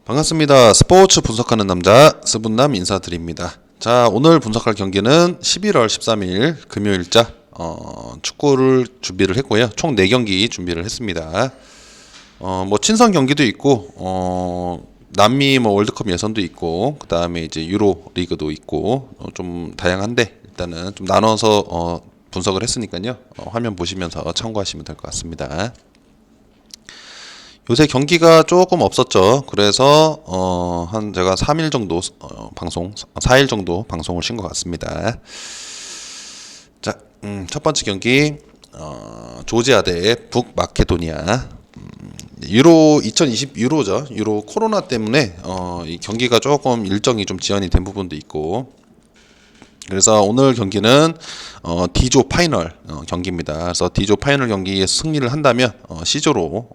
반갑습니다. 스포츠 분석하는 남자 스분남 인사드립니다. 자, 오늘 분석할 경기는 11월 13일 금요일자 축구를 준비를 했고요. 총 4경기 준비를 했습니다. 뭐 친선 경기도 있고 남미 뭐 월드컵 예선도 있고 그다음에 이제 유로 리그도 있고 좀 다양한데 일단은 좀 나눠서 분석을 했으니까요. 화면 보시면서 참고하시면 될 것 같습니다. 요새 경기가 조금 없었죠. 그래서 한 제가 3일 정도 4일 정도 방송을 쉰 것 같습니다. 자, 첫 번째 경기 조지아 대 북마케도니아. 유로 2020 유로죠. 유로 코로나 때문에 이 경기가 조금 일정이 좀 지연이 된 부분도 있고. 그래서 오늘 경기는 D조 파이널 경기입니다. 그래서 D조 파이널 경기에 승리를 한다면 C조로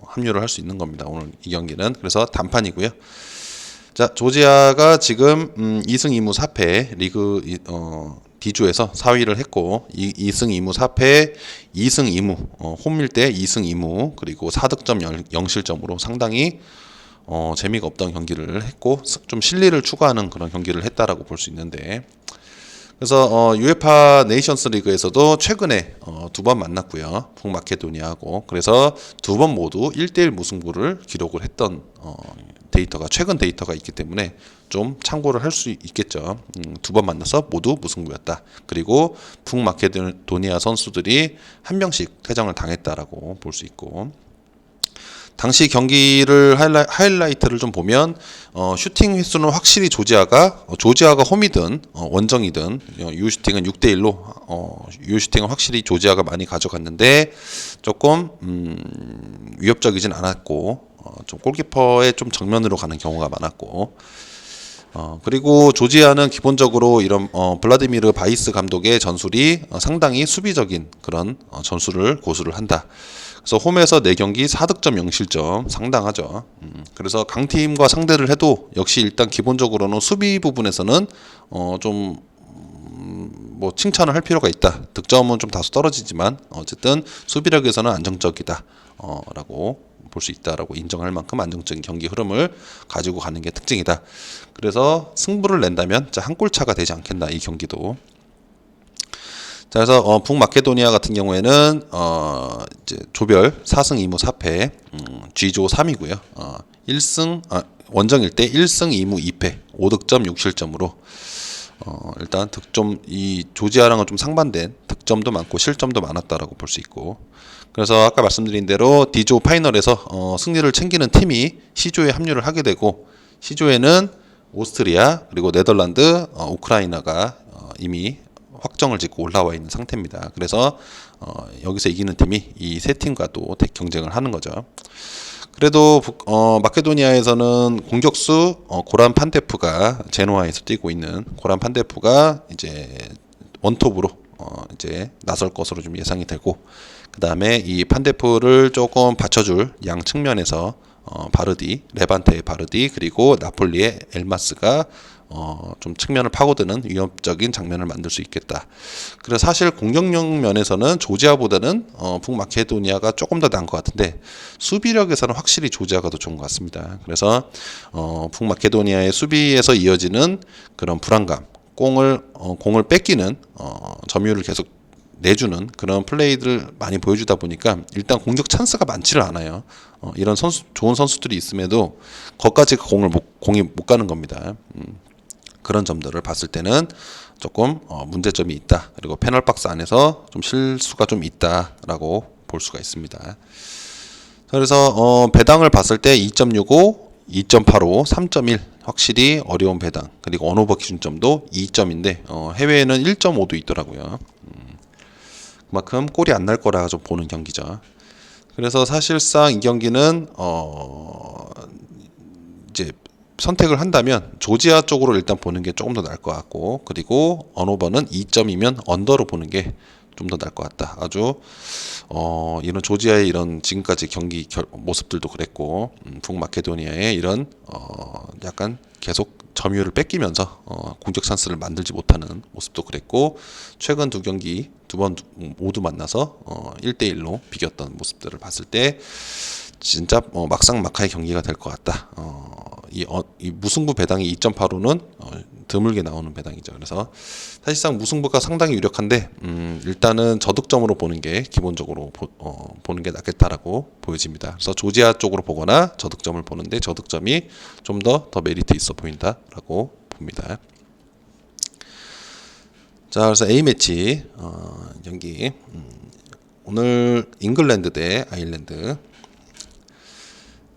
합류를 할 수 있는 겁니다. 오늘 이 경기는 그래서 단판이고요. 자, 조지아가 지금 2승 2무 4패 리그 D조에서 4위를 했고 2승 2무 4패 2승 2무 홈일 때 2승 2무 그리고 4득점 0실점으로 상당히 재미가 없던 경기를 했고 좀 실리를 추구하는 그런 경기를 했다라고 볼 수 있는데 그래서 UEFA 네이션스 리그에서도 최근에 두 번 만났고요. 북마케도니아하고 그래서 두 번 모두 1대1 무승부를 기록을 했던 데이터가 최근 데이터가 있기 때문에 좀 참고를 할 수 있겠죠. 두 번 만나서 모두 무승부였다. 그리고 북마케도니아 선수들이 한 명씩 퇴장을 당했다라고 볼 수 있고 당시 경기를 하이라이트를 좀 보면 슈팅 횟수는 확실히 조지아가 홈이든 원정이든 유슈팅은 6대1로 유슈팅은 확실히 조지아가 많이 가져갔는데 조금 위협적이진 않았고 좀 골키퍼의 좀 정면으로 가는 경우가 많았고 그리고 조지아는 기본적으로 이런 블라디미르 바이스 감독의 전술이 상당히 수비적인 그런 전술을 고수를 한다. 그래서 홈에서 4경기 4득점 0실점 상당하죠. 그래서 강팀과 상대를 해도 역시 일단 기본적으로는 수비 부분에서는 좀 뭐 칭찬을 할 필요가 있다. 득점은 좀 다소 떨어지지만 어쨌든 수비력에서는 안정적이다. 라고 볼 수 있다라고 인정할 만큼 안정적인 경기 흐름을 가지고 가는 게 특징이다. 그래서 승부를 낸다면 한 골 차가 되지 않겠나 이 경기도. 자, 그래서 북마케도니아 같은 경우에는 이제 조별 4승 2무 4패 G조 3위고요. 1승 원정일 때 1승 2무 2패 5득점 6실점으로 일단 득점 이 조지아랑은 좀 상반된 득점도 많고 실점도 많았다라고 볼 수 있고 그래서 아까 말씀드린 대로 D조 파이널에서 승리를 챙기는 팀이 C조에 합류를 하게 되고 C조에는 오스트리아 그리고 네덜란드, 우크라이나가 이미 확정을 짓고 올라와 있는 상태입니다. 그래서 여기서 이기는 팀이 이 세 팀과도 경쟁을 하는 거죠. 그래도 마케도니아에서는 공격수 고란 판데프가 제노아에서 뛰고 있는 고란 판데프가 이제 원톱으로 이제 나설 것으로 좀 예상이 되고 그 다음에 이 판데프를 조금 받쳐줄 양 측면에서 바르디, 레반테의 바르디 그리고 나폴리의 엘마스가 좀 측면을 파고드는 위협적인 장면을 만들 수 있겠다. 그래서 사실 공격력 면에서는 조지아보다는 북마케도니아가 조금 더 나은 것 같은데 수비력에서는 확실히 조지아가 더 좋은 것 같습니다. 그래서 북마케도니아의 수비에서 이어지는 그런 불안감, 공을 뺏기는 점유율을 계속 내주는 그런 플레이들을 많이 보여주다 보니까 일단 공격 찬스가 많지를 않아요. 이런 좋은 선수들이 있음에도 거기까지 공이 못 가는 겁니다. 그런 점들을 봤을 때는 조금 문제점이 있다. 그리고 페널박스 안에서 좀 실수가 좀 있다라고 볼 수가 있습니다. 그래서 배당을 봤을 때 2.65, 2.85, 3.1 확실히 어려운 배당. 그리고 언오버 기준점도 2점인데 해외에는 1.5도 있더라고요. 그만큼 골이 안 날 거라 좀 보는 경기죠. 그래서 사실상 이 경기는 이제 선택을 한다면 조지아 쪽으로 일단 보는 게 조금 더 나을 것 같고 그리고 언오버는 2점이면 언더로 보는 게 좀 더 나을 것 같다. 아주 이런 조지아의 이런 지금까지 경기 모습들도 그랬고 북마케도니아의 이런 약간 계속 점유율을 뺏기면서 공격 찬스를 만들지 못하는 모습도 그랬고 최근 두 경기 두 번 모두 만나서 1대1로 비겼던 모습들을 봤을 때 진짜 막상 막하의 경기가 될 것 같다. 이 무승부 배당이 2.85는 드물게 나오는 배당이죠. 그래서 사실상 무승부가 상당히 유력한데 일단은 저득점으로 보는 게 기본적으로 보는 게 낫겠다라고 보여집니다. 그래서 조지아 쪽으로 보거나 저득점을 보는데 저득점이 좀 더 메리트 있어 보인다라고 봅니다. 자, 그래서 A 매치 경기 오늘 잉글랜드 대 아일랜드.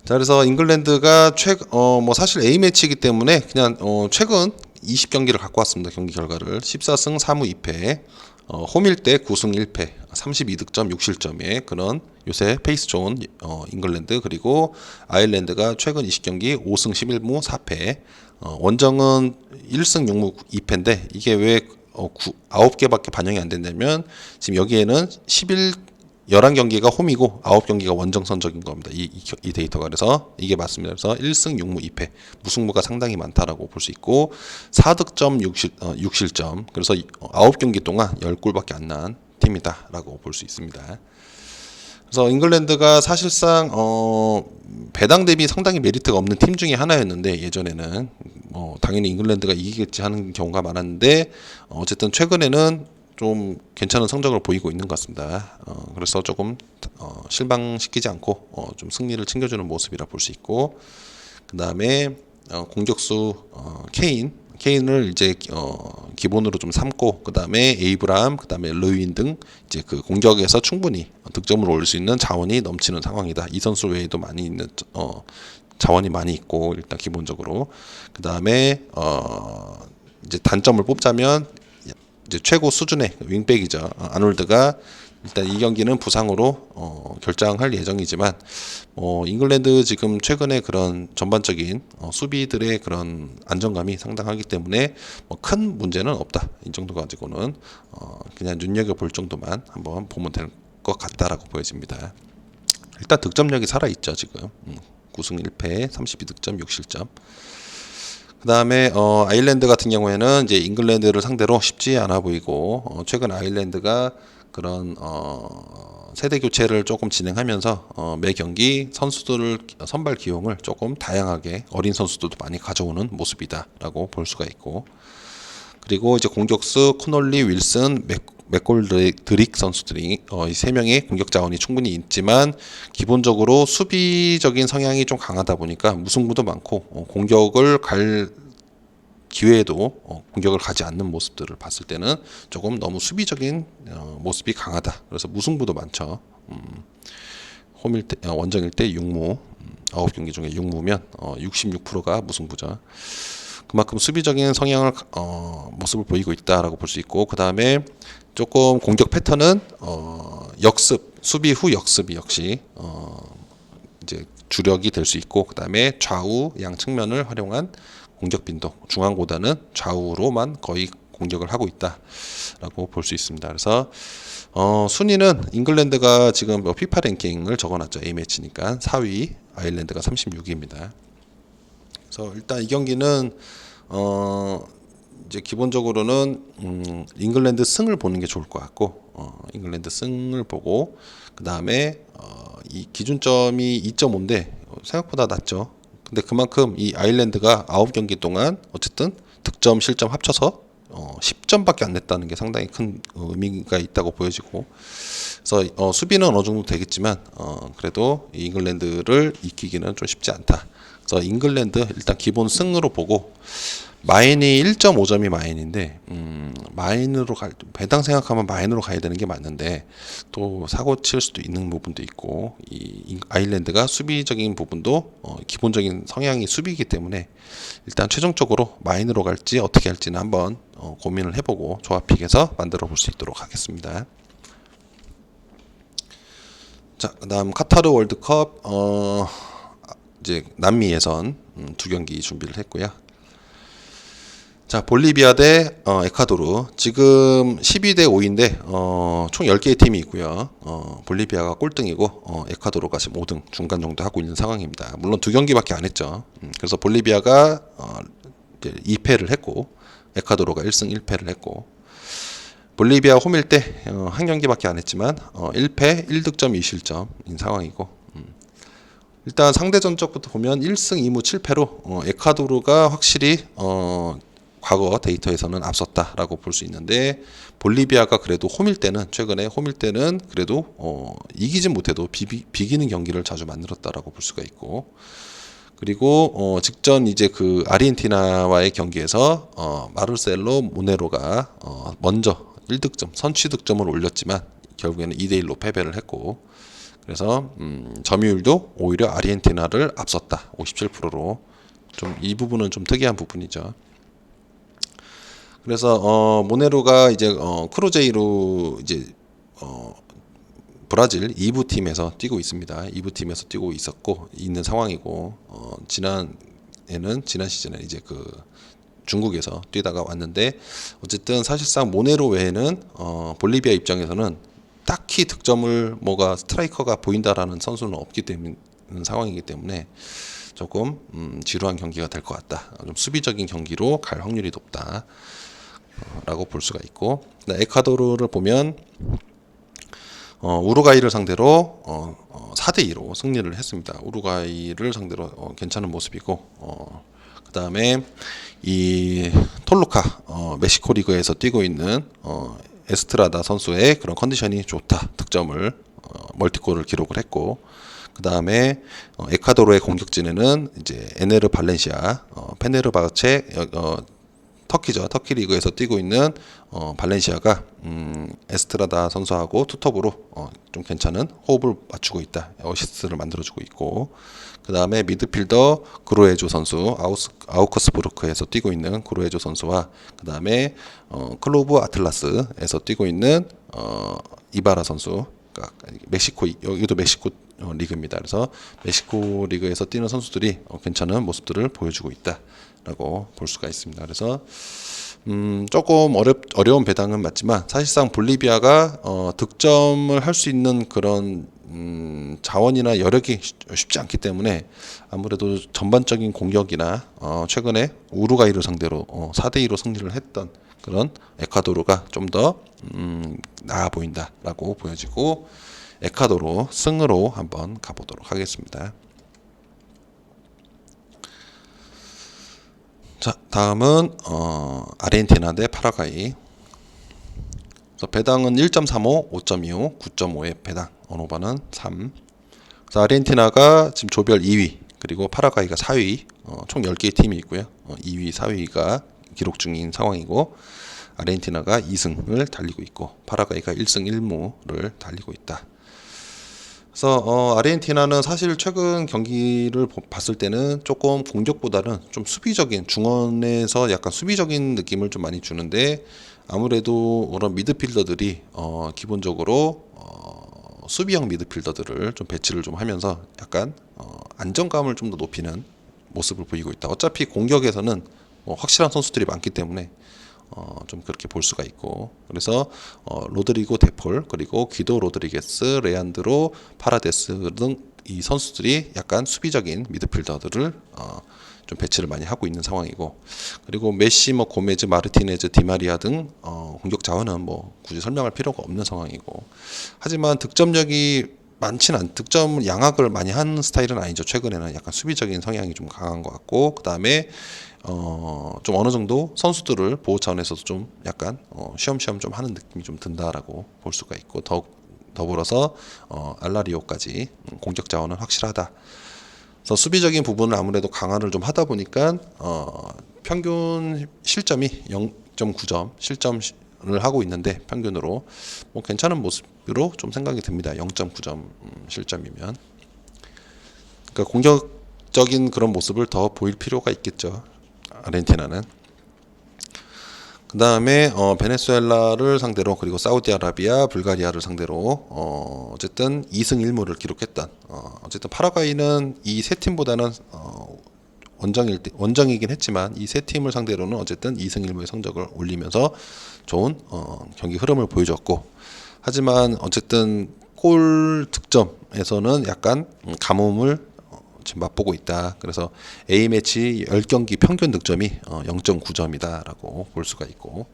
자, 그래서 잉글랜드가 뭐 사실 A 매치이기 때문에 그냥 최근 20경기를 갖고 왔습니다. 경기 결과를 14승 3무 2패, 홈일 때 9승 1패, 32득점 6실점의 그런 요새 페이스 좋은 잉글랜드. 그리고 아일랜드가 최근 20경기 5승 11무 4패, 원정은 1승 6무 2패인데 이게 왜 9개밖에 반영이 안 된다면 지금 여기에는 11경기가 홈이고 9경기가 원정 선적인 겁니다. 이 데이터가. 그래서 이게 맞습니다. 그래서 1승 6무 2패 무승부가 상당히 많다라고 볼 수 있고 4득점 6실점. 그래서 9경기 동안 10골밖에 안 난 팀이다라고 볼 수 있습니다. 그래서 잉글랜드가 사실상 배당 대비 상당히 메리트가 없는 팀 중에 하나였는데 예전에는 당연히 잉글랜드가 이기겠지 하는 경우가 많았는데 어쨌든 최근에는 좀 괜찮은 성적을 보이고 있는 것 같습니다. 그래서 조금 실망시키지 않고 좀 승리를 챙겨주는 모습이라 볼 수 있고, 그 다음에 공격수 케인을 이제 기본으로 좀 삼고, 그 다음에 에이브람, 그 다음에 르윈 등 이제 그 공격에서 충분히 득점을 올릴 수 있는 자원이 넘치는 상황이다. 이 선수 외에도 많이 있는 자원이 많이 있고 일단 기본적으로. 그 다음에 이제 단점을 뽑자면 이제 최고 수준의 윙백이죠. 아놀드가 일단 이 경기는 부상으로 결장할 예정이지만 잉글랜드 지금 최근에 그런 전반적인 수비들의 그런 안정감이 상당하기 때문에 큰 문제는 없다. 이 정도 가지고는 그냥 눈여겨볼 정도만 한번 보면 될 것 같다라고 보여집니다. 일단 득점력이 살아있죠. 지금 9승 1패 32득점 6실점. 그 다음에 아일랜드 같은 경우에는 이제 잉글랜드를 상대로 쉽지 않아 보이고 최근 아일랜드가 그런 세대 교체를 조금 진행하면서 매 경기 선수들을 선발 기용을 조금 다양하게 어린 선수들도 많이 가져오는 모습이다라고 볼 수가 있고, 그리고 이제 공격수 코널리, 윌슨, 맥골드릭 선수들이 이 세 명의 공격 자원이 충분히 있지만 기본적으로 수비적인 성향이 좀 강하다 보니까 무승부도 많고 공격을 갈 기회에도 공격을 가지 않는 모습들을 봤을 때는 조금 너무 수비적인 모습이 강하다. 그래서 무승부도 많죠. 홈일 때, 원정일 때 6무, 9경기 중에 6무면 66%가 무승부죠. 그만큼 수비적인 성향을 모습을 보이고 있다라고 볼 수 있고, 그 다음에 조금 공격 패턴은 역습, 수비 후 역습이 역시 이제 주력이 될 수 있고, 그 다음에 좌우 양 측면을 활용한 공격 빈도, 중앙보다는 좌우로만 거의 공격을 하고 있다라고 볼 수 있습니다. 그래서 순위는 잉글랜드가 지금 피파 랭킹을 적어놨죠. A 매치니까 4위, 아일랜드가 36위입니다. 그래서 일단 이 경기는 이제 기본적으로는 잉글랜드 승을 보는 게 좋을 것 같고, 잉글랜드 승을 보고 그 다음에 이 기준점이 2.5인데 생각보다 낮죠. 근데 그만큼 이 아일랜드가 9경기 동안 어쨌든 득점, 실점 합쳐서 10점밖에 안 냈다는 게 상당히 큰 의미가 있다고 보여지고, 그래서 수비는 어느 정도 되겠지만 그래도 이 잉글랜드를 이기기는 좀 쉽지 않다. 그래서 잉글랜드 일단 기본 승으로 보고, 마인이 1.5점이 마인인데 마인으로 배당 생각하면 마인으로 가야 되는 게 맞는데 또 사고 칠 수도 있는 부분도 있고, 이 아일랜드가 수비적인 부분도 기본적인 성향이 수비이기 때문에 일단 최종적으로 마인으로 갈지 어떻게 할지는 한번 고민을 해보고 조합픽에서 만들어 볼 수 있도록 하겠습니다. 자, 그다음 카타르 월드컵 이제 남미 예선 2경기 준비를 했고요. 자, 볼리비아 대 에콰도르. 지금 12대 5인데 총 10개의 팀이 있고요. 볼리비아가 꼴등이고 에콰도르가 지금 5등 중간 정도 하고 있는 상황입니다. 물론 2경기밖에 안 했죠. 그래서 볼리비아가 이제 2패를 했고 에콰도르가 1승 1패를 했고, 볼리비아 홈일 때 한 경기밖에 안 했지만 1패 1득점 2실점인 상황이고, 일단 상대 전적부터 보면 1승 2무 7패로 에콰도르가 확실히 과거 데이터에서는 앞섰다라고 볼 수 있는데, 볼리비아가 그래도 최근에 홈일 때는 그래도 이기진 못해도 비기는 경기를 자주 만들었다라고 볼 수가 있고, 그리고 직전 이제 그 아르헨티나와의 경기에서 마르셀로 모네로가 먼저 1득점 선취 득점을 올렸지만 결국에는 2대1로 패배를 했고, 그래서 점유율도 오히려 아르헨티나를 앞섰다. 57%로. 좀 이 부분은 좀 특이한 부분이죠. 그래서 모네로가 이제 크루제이로 이제 브라질 2부 팀에서 뛰고 있습니다. 2부 팀에서 뛰고 있는 상황이고, 지난 시즌에 이제 그 중국에서 뛰다가 왔는데, 어쨌든 사실상 모네로 외에는 볼리비아 입장에서는 딱히 득점을 스트라이커가 보인다라는 선수는 없기 때문에 상황이기 때문에 조금 지루한 경기가 될 것 같다. 좀 수비적인 경기로 갈 확률이 높다. 라고 볼 수가 있고, 에콰도르를 보면 우루과이를 상대로 4대2로 승리를 했습니다. 우루과이를 상대로 괜찮은 모습이고, 그 다음에 이 톨루카 멕시코 리그에서 뛰고 있는 에스트라다 선수의 그런 컨디션이 좋다. 득점을 멀티골을 기록을 했고, 그 다음에 에콰도르의 공격진에는 이제 에네르 발렌시아, 페네르바체 터키죠. 터키 리그에서 뛰고 있는 발렌시아가 에스트라다 선수하고 투톱으로 좀 괜찮은 호흡을 맞추고 있다. 어시스트를 만들어주고 있고, 그 다음에 미드필더 그루에조 선수, 아우크스부르크에서 뛰고 있는 그루에조 선수와, 그 다음에 클로브 아틀라스에서 뛰고 있는 이바라 선수, 여기도 멕시코 리그입니다. 그래서 멕시코 리그에서 뛰는 선수들이 괜찮은 모습들을 보여주고 있다라고 볼 수가 있습니다. 그래서 조금 어려운 배당은 맞지만, 사실상 볼리비아가 득점을 할 수 있는 그런 자원이나 여력이 쉽지 않기 때문에, 아무래도 전반적인 공격이나 최근에 우루과이를 상대로 4대2로 승리를 했던 그런 에콰도르가 좀 더 나아 보인다라고 보여지고, 에콰도르 승으로 한번 가보도록 하겠습니다. 자, 다음은 아르헨티나 대 파라과이. 그래서 배당은 1.35, 5.25, 9.5의 배당. 언오버는 3. 그래서 아르헨티나가 지금 조별 2위, 그리고 파라과이가 4위. 총 10개의 팀이 있고요. 2위, 4위가 기록 중인 상황이고, 아르헨티나가 2승을 달리고 있고, 파라과이가 1승 1무를 달리고 있다. 그래서 아르헨티나는 사실 최근 경기를 봤을 때는 조금 공격보다는 좀 수비적인, 중원에서 약간 수비적인 느낌을 좀 많이 주는데, 아무래도 그런 미드필더들이 기본적으로 수비형 미드필더들을 좀 배치를 좀 하면서 약간 안정감을 좀 더 높이는 모습을 보이고 있다. 어차피 공격에서는 확실한 선수들이 많기 때문에 좀 그렇게 볼 수가 있고, 그래서 로드리고 데폴, 그리고 기도 로드리게스, 레안드로 파라데스 등 이 선수들이 약간 수비적인 미드필더들을 좀 배치를 많이 하고 있는 상황이고, 그리고 메시, 고메즈, 마르티네즈, 디마리아 등 공격 자원은 굳이 설명할 필요가 없는 상황이고, 하지만 득점력이 득점 양악을 많이 하는 스타일은 아니죠. 최근에는 약간 수비적인 성향이 좀 강한 것 같고, 그 다음에 좀 어느 정도 선수들을 보호 차원에서도 좀 약간 쉬엄쉬엄 좀 하는 느낌이 좀 든다라고 볼 수가 있고, 더불어서 알라리오까지 공격 자원은 확실하다. 그래서 수비적인 부분을 아무래도 강화를 좀 하다 보니까 평균 실점이 0.9점 실점을 하고 있는데, 평균으로 괜찮은 모습으로 좀 생각이 듭니다. 0.9점 실점이면. 그러니까 공격적인 그런 모습을 더 보일 필요가 있겠죠, 아르헨티나는. 그 다음에 베네수엘라를 상대로, 그리고 사우디아라비아, 불가리아를 상대로 어쨌든 2승 1무를 기록했던, 어쨌든 파라과이는 이 세 팀보다는 원정이긴 했지만 이 세 팀을 상대로는 어쨌든 2승 1무의 성적을 올리면서 좋은 경기 흐름을 보여줬고, 하지만 어쨌든 골 득점에서는 약간 가뭄을 지금 맛보고 있다. 그래서 A매치 10경기 평균 득점이 0.9점이다라고 볼 수가 있고,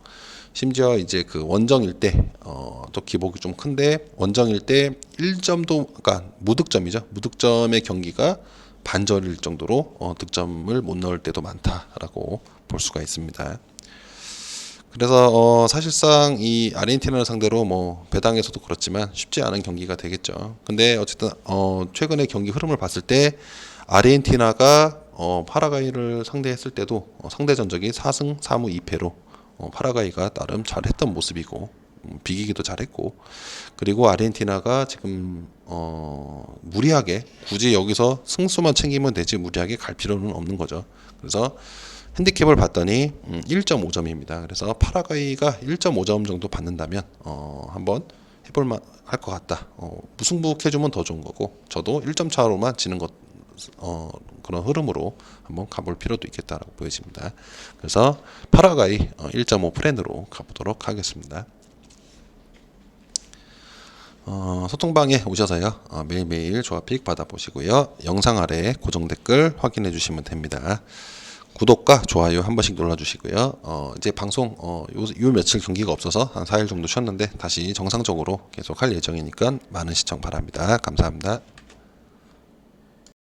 심지어 이제 그 원정일 때 또 기복이 좀 큰데 원정일 때 1점도 그러니까 무득점이죠. 무득점의 경기가 반절일 정도로 득점을 못 넣을 때도 많다라고 볼 수가 있습니다. 그래서 사실상 이 아르헨티나를 상대로 뭐 배당에서도 그렇지만 쉽지 않은 경기가 되겠죠. 근데 어쨌든 최근의 경기 흐름을 봤을 때 아르헨티나가 파라과이를 상대했을 때도 상대 전적이 4승 4무 2패로 파라과이가 나름 잘했던 모습이고 비기기도 잘했고 그리고 아르헨티나가 지금 무리하게 굳이 여기서 승수만 챙기면 되지 무리하게 갈 필요는 없는 거죠. 그래서 핸디캡을 봤더니 1.5점입니다. 그래서 파라과이가 1.5점 정도 받는다면 한번 해볼만 할 것 같다. 무승부해주면 더 좋은 거고 저도 1점 차로만 지는 것 그런 흐름으로 한번 가볼 필요도 있겠다라고 보여집니다. 그래서 파라과이 1.5 프렌으로 가보도록 하겠습니다. 소통방에 오셔서요 매일매일 조합픽 받아보시고요. 영상 아래에 고정 댓글 확인해 주시면 됩니다. 구독과 좋아요 한 번씩 눌러주시고요. 이제 방송 요 며칠 경기가 없어서 한 4일 정도 쉬었는데 다시 정상적으로 계속 할 예정이니까 많은 시청 바랍니다. 감사합니다.